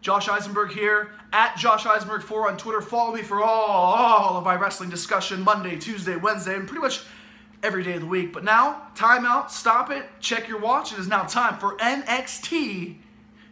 Josh Isenberg here, at Josh Isenberg4 on Twitter. Follow me for all of my wrestling discussion Monday, Tuesday, Wednesday, and pretty much every day of the week. But now, time out, stop it, check your watch. It is now time for NXT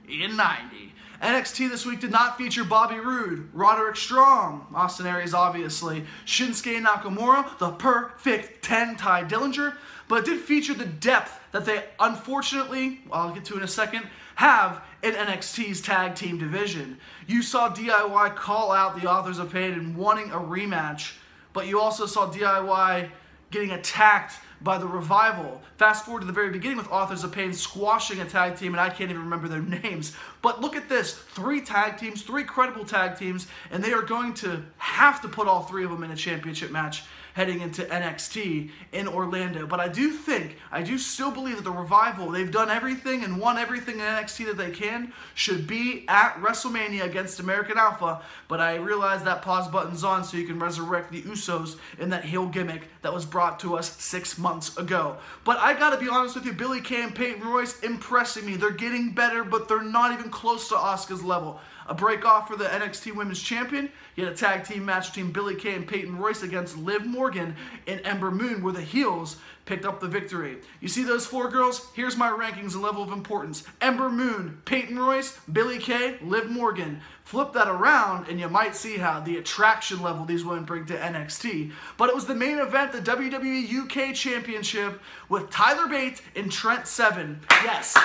in 90. NXT this week did not feature Bobby Roode, Roderick Strong, Austin Aries obviously, Shinsuke Nakamura, the perfect 10 Ty Dillinger, but it did feature the depth that they unfortunately, I'll get to in a second, have in NXT's tag team division. You saw DIY call out the Authors of Pain and wanting a rematch, but you also saw DIY getting attacked by the Revival. Fast forward to the very beginning with Authors of Pain squashing a tag team, and I can't even remember their names. But look at this, 3 tag teams, 3 credible tag teams, and they are going to have to put all 3 of them in a championship match heading into NXT in Orlando. But I do still believe that the Revival, they've done everything and won everything in NXT that they can, should be at WrestleMania against American Alpha, but I realize that pause button's on so you can resurrect the Usos in that heel gimmick that was brought to us 6 months ago. But I gotta be honest with you, Billie Kay and Peyton Royce impressing me. They're getting better, but they're not even close to Asuka's level. A break off for the NXT Women's Champion. You had a tag team match between Billie Kay and Peyton Royce against Liv Morgan and Ember Moon, where the heels picked up the victory. You see those 4 girls? Here's my rankings and level of importance. Ember Moon, Peyton Royce, Billie Kay, Liv Morgan. Flip that around and you might see how the attraction level these women bring to NXT. But it was the main event, the WWE UK Championship, with Tyler Bate and Trent Seven. Yes.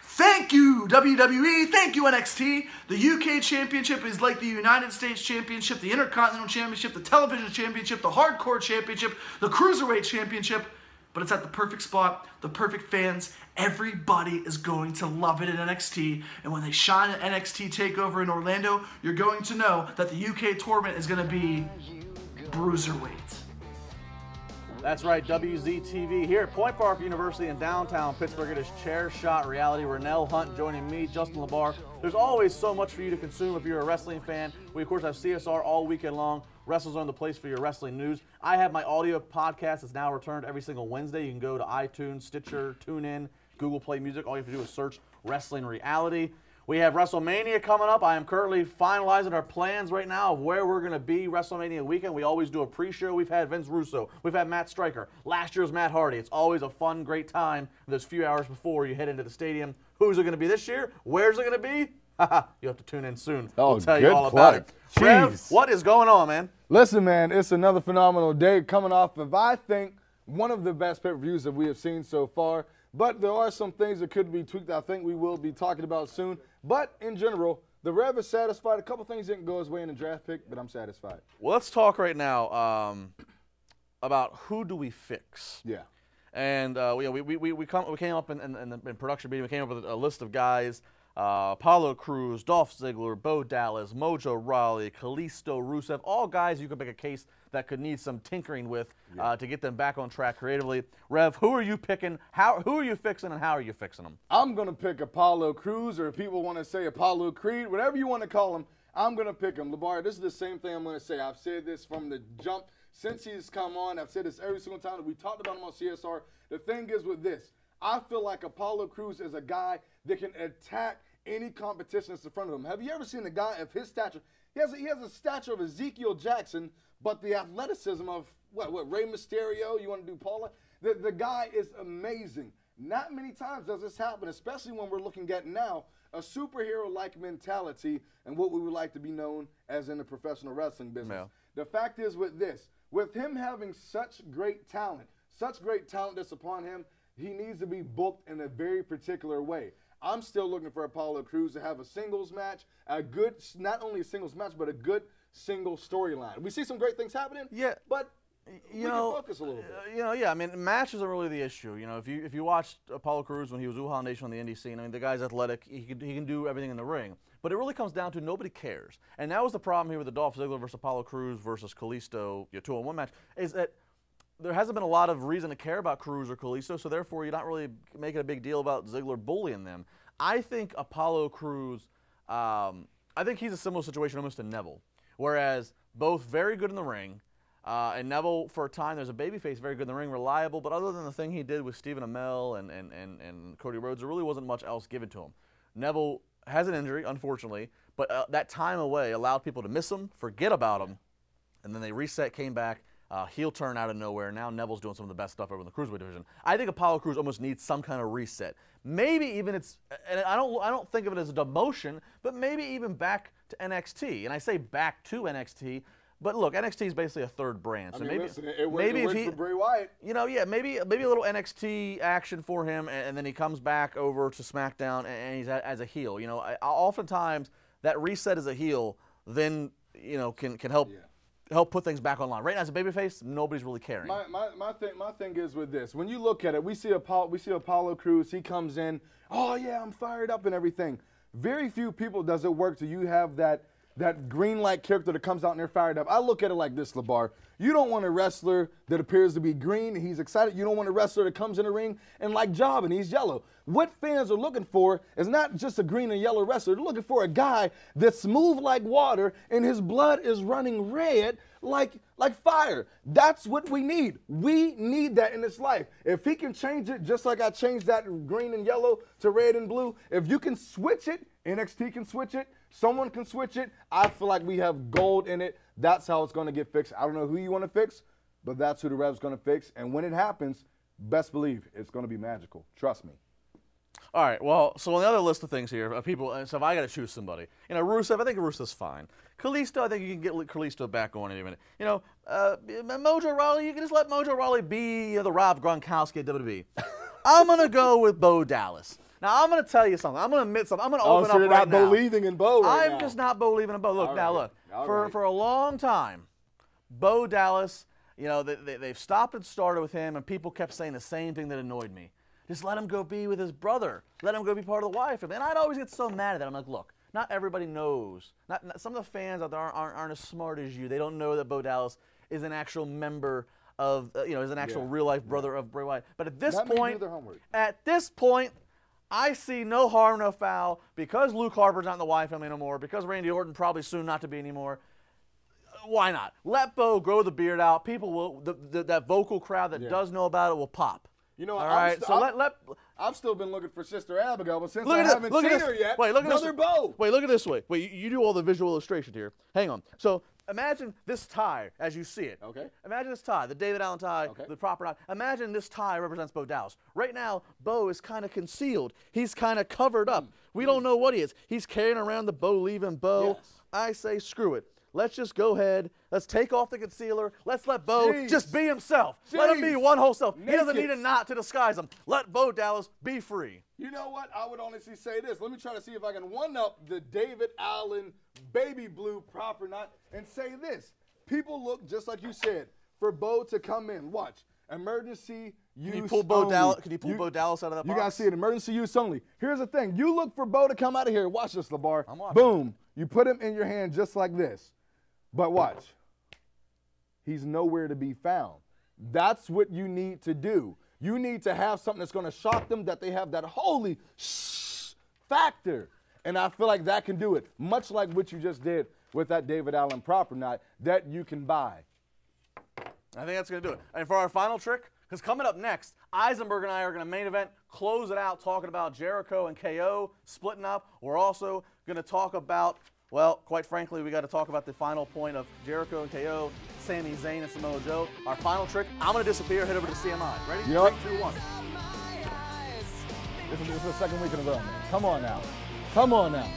Thank you, WWE. Thank you, NXT. The UK Championship is like the United States Championship, the Intercontinental Championship, the Television Championship, the Hardcore Championship, the Cruiserweight Championship, but it's at the perfect spot, the perfect fans. Everybody is going to love it in NXT, and when they shine at NXT TakeOver in Orlando, you're going to know that the UK tournament is going to be Bruiserweight. That's right, WZTV here at Point Park University in downtown Pittsburgh. It is Chair Shot Reality. Rennell Hunt joining me, Justin LeBar. There's always so much for you to consume if you're a wrestling fan. We, of course, have CSR all weekend long. WrestleZone, the place for your wrestling news. I have my audio podcast that's now returned every single Wednesday. You can go to iTunes, Stitcher, TuneIn, Google Play Music. All you have to do is search Wrestling Reality. We have WrestleMania coming up. I am currently finalizing our plans right now of where we're going to be WrestleMania weekend. We always do a pre-show. We've had Vince Russo. We've had Matt Stryker. Last year's Matt Hardy. It's always a fun, great time those few hours before you head into the stadium. Who's it going to be this year? Where's it going to be? You have to tune in soon. We'll tell you all about it. Rev, what is going on, man? Listen, man, it's another phenomenal day coming off of, I think, one of the best pay-per-views that we have seen so far. But there are some things that could be tweaked I think we will be talking about soon. But in general, the Rev is satisfied. A couple things didn't go his way in the draft pick, but I'm satisfied. Well, let's talk right now about who do we fix. Yeah. And we came up in production meeting. We came up with a list of guys: Apollo Crews, Dolph Ziggler, Bo Dallas, Mojo Rawley, Kalisto, Rusev. All guys you could make a case that could need some tinkering with to get them back on track creatively. Rev, who are you picking? Who are you fixing, and how are you fixing them? I'm going to pick Apollo Crews, or if people want to say Apollo Creed, whatever you want to call him, I'm going to pick him. LeBar, this is the same thing I'm going to say. I've said this from the jump since he's come on. I've said this every single time that we talked about him on CSR. The thing is with this, I feel like Apollo Crews is a guy that can attack any competition that's in front of him. Have you ever seen a guy of his stature? He has a stature of Ezekiel Jackson, but the athleticism of, what Rey Mysterio, you want to do Paula? The guy is amazing. Not many times does this happen, especially when we're looking at now a superhero-like mentality and what we would like to be known as in the professional wrestling business. Yeah. The fact is with this, with him having such great talent that's upon him, he needs to be booked in a very particular way. I'm still looking for Apollo Crews to have a singles match, a good, not only a singles match, but a good single storyline. We see some great things happening, but we can focus a little bit. I mean, matches are really the issue. You know, if you watched Apollo Crews when he was Wuhan Nation on the indie scene, I mean, the guy's athletic. He can do everything in the ring. But it really comes down to nobody cares. And that was the problem here with the Dolph Ziggler versus Apollo Crews versus Kalisto 2-on-1 match, is that there hasn't been a lot of reason to care about Crews or Kalisto, so therefore you're not really making a big deal about Ziggler bullying them. I think Apollo Crews, I think he's a similar situation almost to Neville, whereas both very good in the ring, and Neville, for a time, there's a babyface very good in the ring, reliable, but other than the thing he did with Stephen Amell and Cody Rhodes, there really wasn't much else given to him. Neville has an injury, unfortunately, but that time away allowed people to miss him, forget about him, and then they reset, came back. Heel turn out of nowhere. Now Neville's doing some of the best stuff over in the Cruiserweight division. I think Apollo Crews almost needs some kind of reset. Maybe even and I don't think of it as a demotion, but maybe even back to NXT. And I say back to NXT, but look, NXT is basically a third brand. So listen, it worked for Bray Wyatt. Maybe a little NXT action for him, and then he comes back over to SmackDown and he's as a heel. Oftentimes that reset as a heel then can help. Yeah. Help put things back online. Right now, as a babyface, nobody's really caring. My thing is with this. When you look at it, we see Apollo Crews. He comes in. Oh yeah, I'm fired up and everything. Very few people does it work till you have that green light character that comes out and they're fired up. I look at it like this, LeBar. You don't want a wrestler that appears to be green and he's excited. You don't want a wrestler that comes in the ring and like job and he's yellow. What fans are looking for is not just a green and yellow wrestler. They're looking for a guy that's smooth like water and his blood is running red like fire. That's what we need. We need that in this life. If he can change it just like I changed that green and yellow to red and blue, if you can switch it, NXT can switch it, someone can switch it, I feel like we have gold in it. That's how it's going to get fixed. I don't know who you want to fix, but that's who the Rev's going to fix. And when it happens, best believe it's going to be magical. Trust me. All right, well, so on the other list of things here, people, so if I got to choose somebody, Rusev, I think Rusev's fine. Kalisto, I think you can get Kalisto back on any minute. Mojo Rawley, you can just let Mojo Rawley be the Rob Gronkowski at WWE. I'm going to go with Bo Dallas. Now, I'm going to tell you something. I'm going to admit something. I'm going to open up right now. You're not believing in Bo right now. I'm just not believing in Bo. Look, for a long time, Bo Dallas, they've stopped and started with him, and people kept saying the same thing that annoyed me. Just let him go be with his brother. Let him go be part of the Wyatt family. And I'd always get so mad at that. I'm like, look, not everybody knows. Not some of the fans out there aren't as smart as you. They don't know that Bo Dallas is an actual member of, is an actual real-life brother of Bray Wyatt. But at this point, I see no harm, no foul, because Luke Harper's not in the Wyatt family no more, because Randy Orton probably soon not to be anymore. Why not? Let Bo grow the beard out. People will, that vocal crowd that does know about it will pop. I've still been looking for Sister Abigail, but since I haven't seen her yet, another Bo. Wait, look at this way. Wait, you do all the visual illustration here. Hang on. So imagine this tie as you see it. Okay. Imagine this tie, the David Allen tie, the proper tie. Imagine this tie represents Bo Dallas. Right now, Bo is kind of concealed. He's kind of covered up. We don't know what he is. He's carrying around the Bo leaving Bo. Yes. I say screw it. Let's just go ahead. Let's take off the concealer. Let's let Bo just be himself. Let him be one whole self. He doesn't need a knot to disguise him. Let Bo Dallas be free. You know what? I would honestly say this. Let me try to see if I can one-up the David Allen baby blue proper knot and say this. People look, just like you said, for Bo to come in. Watch. Emergency use only. Can you pull Bo Dallas out of that box? You got to see it. Emergency use only. Here's the thing. You look for Bo to come out of here. Watch this, LeBar. I'm watching. Boom. You put him in your hand just like this. But watch, he's nowhere to be found. That's what you need to do. You need to have something that's going to shock them, that they have that holy factor. And I feel like that can do it, much like what you just did with that David Allen proper knot that you can buy. I think that's going to do it. And for our final trick, because coming up next, Isenberg and I are going to main event, close it out, talking about Jericho and KO splitting up. We're also going to talk about, well, quite frankly, we got to talk about the final point of Jericho and KO, Sami Zayn and Samoa Joe. Our final trick, I'm going to disappear, head over to CMI. Ready? You know what? 3, 2, 1. This is the second week in a row, man. Come on now. Come on now.